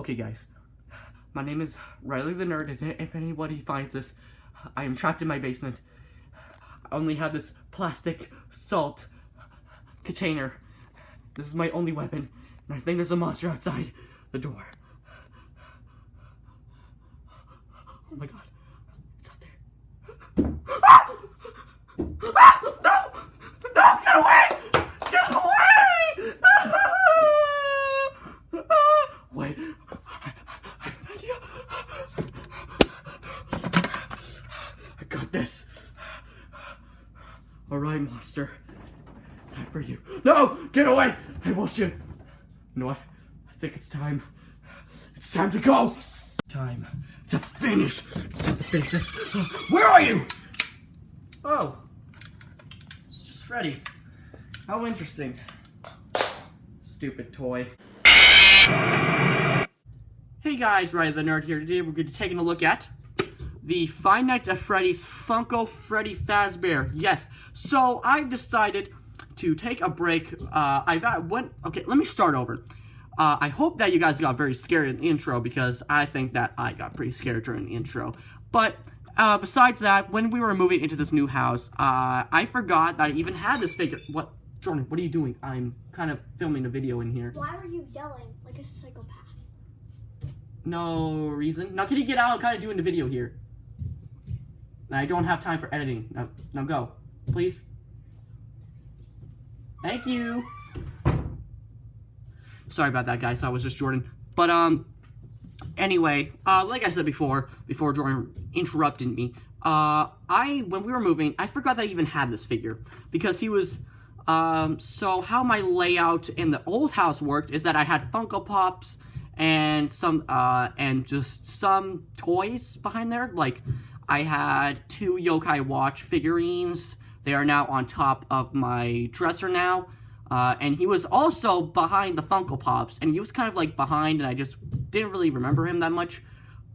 Okay guys, my name is Riley the Nerd. If anybody finds this, I am trapped in my basement. I only have this plastic salt container. This is my only weapon, and I think there's a monster outside the door. Oh my god, it's out there. Ah! Ah! No! No, get away! Get away! Ah! Wait, I have an idea. I got this. Alright, monster. It's time for you. No! Get away! I will shoot. You know what? I think it's time. It's time to go! Time to finish. It's time to finish this. Where are you? Oh. It's just Freddy. How interesting. Stupid toy. Hey guys, Riley the Nerd here. Today we're going to be taking a look at the Five Nights at Freddy's Funko Freddy Fazbear. Yes, so I've decided to take a break. Okay, let me start over. I hope that you guys got very scared in the intro, because I think that I got pretty scared during the intro. But besides that, when we were moving into this new house, I forgot that I even had this figure. What? Jordan, what are you doing? I'm kind of filming a video in here. Why were you yelling like a psychopath? No reason. Now can you get out? I'm kind of doing the video here. I don't have time for editing. Now go. Please. Thank you. Sorry about that, guys. That was just Jordan. But, anyway, like I said before Jordan interrupted me, when we were moving, I forgot that I even had this figure, because he was, so how my layout in the old house worked is that I had Funko Pops and just some toys behind there. Like, I had 2 Yokai Watch figurines. They are now on top of my dresser now. And he was also behind the Funko Pops, and he was kind of like behind, and I just didn't really remember him that much.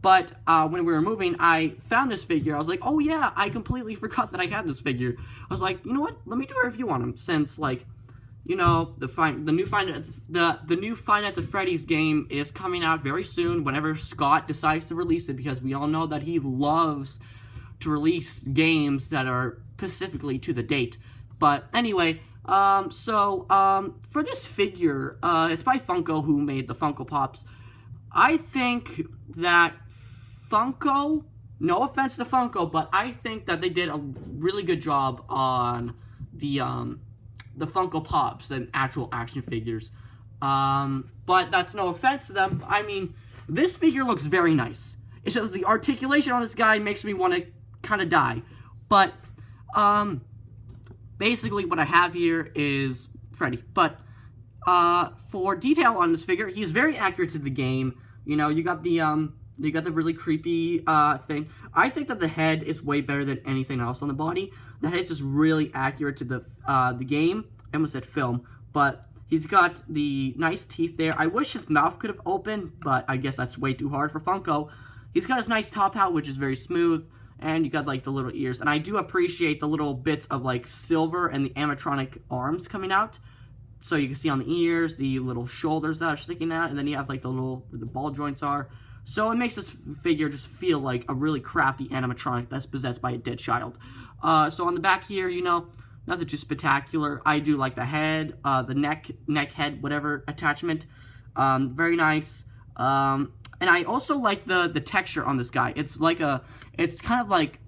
But when we were moving, I found this figure. I was like, oh yeah, I completely forgot that I had this figure. I was like, you know what? Let me do a review on him, since, like, you know, the new Five Nights at Freddy's game is coming out very soon, whenever Scott decides to release it, because we all know that he loves to release games that are specifically to the date. But anyway, for this figure, it's by Funko, who made the Funko Pops. I think that Funko, no offense to Funko, but I think that they did a really good job on the Funko Pops and actual action figures. But that's no offense to them. I mean, this figure looks very nice. It's just the articulation on this guy makes me want to kind of die. But, basically what I have here is Freddy. But, for detail on this figure, he's very accurate to the game. You know, you got the really creepy, thing. I think that the head is way better than anything else on the body. The head is just really accurate to the game. I almost said film. But he's got the nice teeth there. I wish his mouth could have opened, but I guess that's way too hard for Funko. He's got his nice top hat, which is very smooth. And you got, like, the little ears. And I do appreciate the little bits of, like, silver and the animatronic arms coming out. So you can see on the ears, the little shoulders that are sticking out. And then you have, like, the ball joints are. So it makes this figure just feel like a really crappy animatronic that's possessed by a dead child. So on the back here, you know, nothing too spectacular. I do like the head, the neck, head, whatever attachment. Very nice. And I also like the texture on this guy. It's kind of like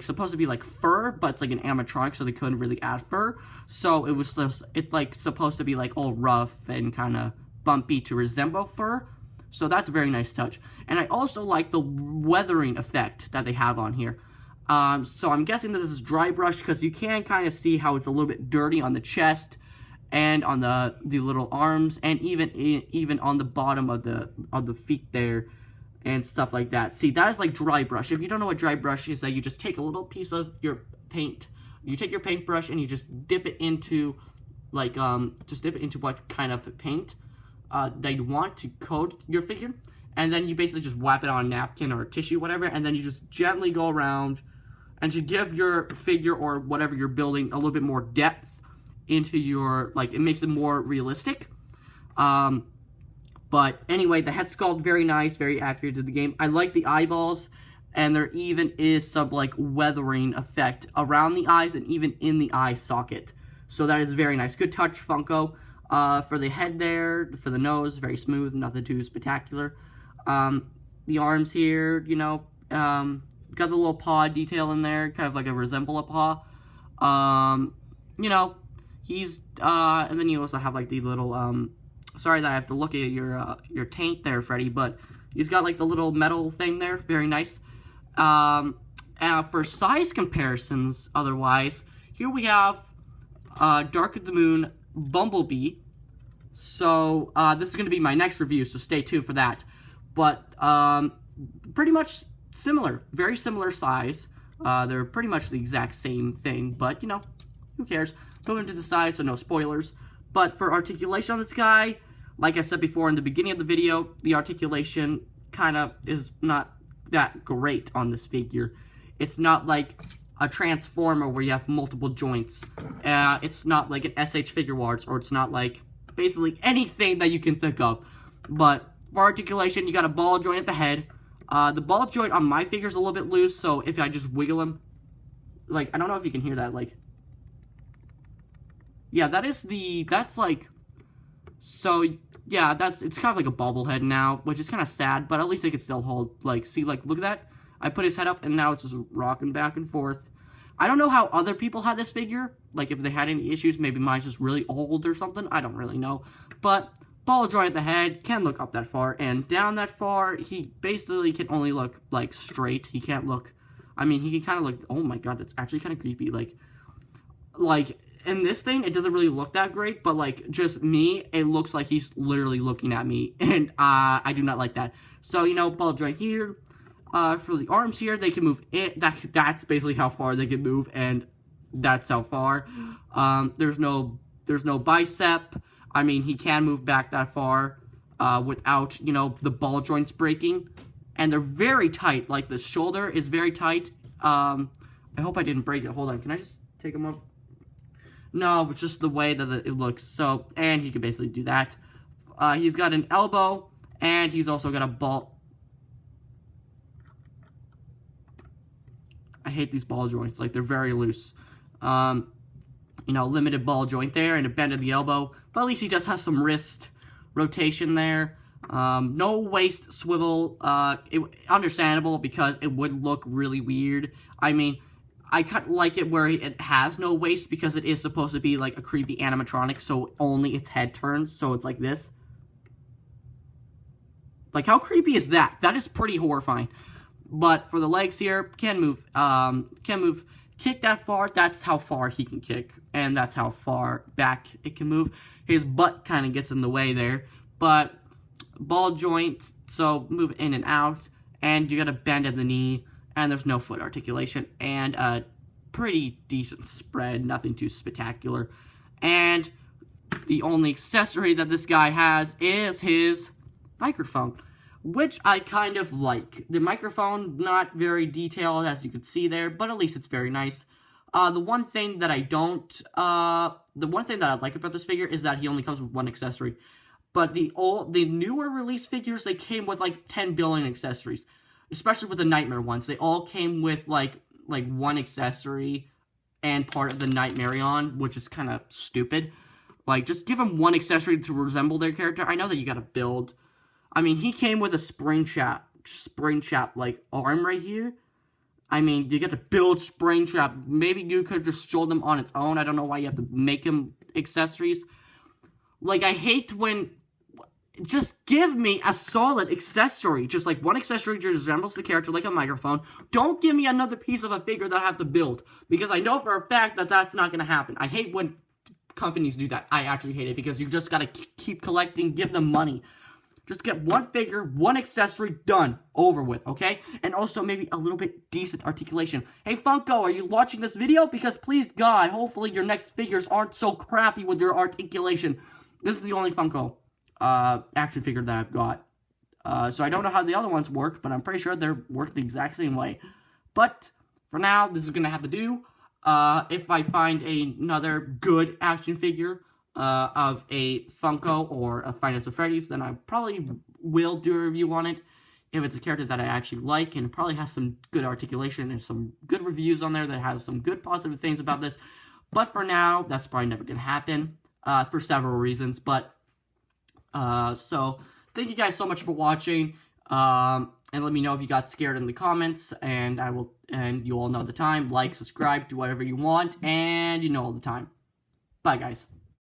supposed to be like fur, but it's like an animatronic, so they couldn't really add fur. So it's like supposed to be like all rough and kind of bumpy to resemble fur. So that's a very nice touch. And I also like the weathering effect that they have on here. So I'm guessing this is dry brush, because you can kind of see how it's a little bit dirty on the chest and on the little arms, and even on the bottom of the feet there and stuff like that. See, that is like dry brush. If you don't know what dry brush is, that you just take a little piece of your paint, you take your paintbrush and you just dip it into what kind of paint that you want to coat your figure, and then you basically just wrap it on a napkin or a tissue, whatever, and then you just gently go around and to give your figure or whatever you're building a little bit more depth into your, like, it makes it more realistic. But anyway, the head sculpt, very nice, very accurate to the game. I like the eyeballs, and there even is some, like, weathering effect around the eyes and even in the eye socket. So that is very nice. Good touch, Funko. For the head there, for the nose, very smooth, nothing too spectacular. The arms here, you know, got the little paw detail in there, kind of like a resemble a paw. You know, he's, and then you also have, like, the little, sorry that I have to look at your taint there, Freddy, but he's got, like, the little metal thing there, very nice. For size comparisons, otherwise, here we have, Dark of the Moon Bumblebee. So, this is going to be my next review, so stay tuned for that. But, pretty much similar, very similar size. They're pretty much the exact same thing, but, you know, who cares? Moving to the side, so no spoilers. But for articulation on this guy, like I said before in the beginning of the video, the articulation kind of is not that great on this figure. It's not like a Transformer where you have multiple joints. It's not like an SH Figure Arts, or it's not like basically anything that you can think of. But for articulation, you got a ball joint at the head. The ball joint on my figure is a little bit loose, so if I just wiggle him, like, I don't know if you can hear that, like, yeah, that's like, so, yeah, it's kind of like a bobblehead now, which is kind of sad, but at least it can still hold, like, see, like, look at that? I put his head up, and now it's just rocking back and forth. I don't know how other people had this figure, like, if they had any issues, maybe mine's just really old or something, I don't really know, but ball joint at the head, can't look up that far, and down that far, he basically can only look, like, straight, he can't look, I mean, he can kind of look, oh my god, that's actually kind of creepy, like, in this thing, it doesn't really look that great, but, like, just me, it looks like he's literally looking at me, and, I do not like that. So, you know, ball joint here, for the arms here, they can move it, that's basically how far they can move, and that's how far. There's no bicep, I mean, he can move back that far, without, you know, the ball joints breaking, and they're very tight, like, the shoulder is very tight. I hope I didn't break it, hold on, can I just take him off? No, it's just the way that it looks. So, and he can basically do that. He's got an elbow, and he's also got a ball. I hate these ball joints. Like, they're very loose. You know, limited ball joint there, and a bend of the elbow. But at least he does have some wrist rotation there. No waist swivel. Understandable, because it would look really weird. I mean, I kind of like it where it has no waist, because it is supposed to be like a creepy animatronic, so only its head turns, so it's like this. Like, how creepy is that? That is pretty horrifying. But for the legs here, can move, kick that far, that's how far he can kick, and that's how far back it can move. His butt kind of gets in the way there, but ball joint, so move in and out, and you got a bend at the knee, and there's no foot articulation, and a pretty decent spread, nothing too spectacular. And the only accessory that this guy has is his microphone, which I kind of like. The microphone, not very detailed, as you can see there, but at least it's very nice. The one thing that I like about this figure is that he only comes with one accessory. But the newer release figures, they came with like 10 billion accessories. Especially with the Nightmare ones. They all came with, like one accessory and part of the Nightmarion, which is kind of stupid. Like, just give them one accessory to resemble their character. I know that you gotta build. I mean, he came with a Springtrap, like, arm right here. I mean, you got to build Springtrap. Maybe you could have just sold them on its own. I don't know why you have to make him accessories. Like, I hate when... Just give me a solid accessory. Just like one accessory that resembles the character, like a microphone. Don't give me another piece of a figure that I have to build. Because I know for a fact that that's not going to happen. I hate when companies do that. I actually hate it, because you just got to keep collecting, give them money. Just get one figure, one accessory, done, over with, okay? And also maybe a little bit decent articulation. Hey, Funko, are you watching this video? Because please, God, hopefully your next figures aren't so crappy with your articulation. This is the only Funko action figure that I've got. So I don't know how the other ones work, but I'm pretty sure they're work the exact same way. But for now, this is gonna have to do. If I find another good action figure, of a Funko or a Fnaf Freddy's, then I probably will do a review on it. If it's a character that I actually like and it probably has some good articulation and some good reviews on there that have some good positive things about this. But for now, that's probably never going to happen for several reasons. But so thank you guys so much for watching. And let me know if you got scared in the comments, and you all know the time. Like, subscribe, do whatever you want, and you know all the time. Bye, guys.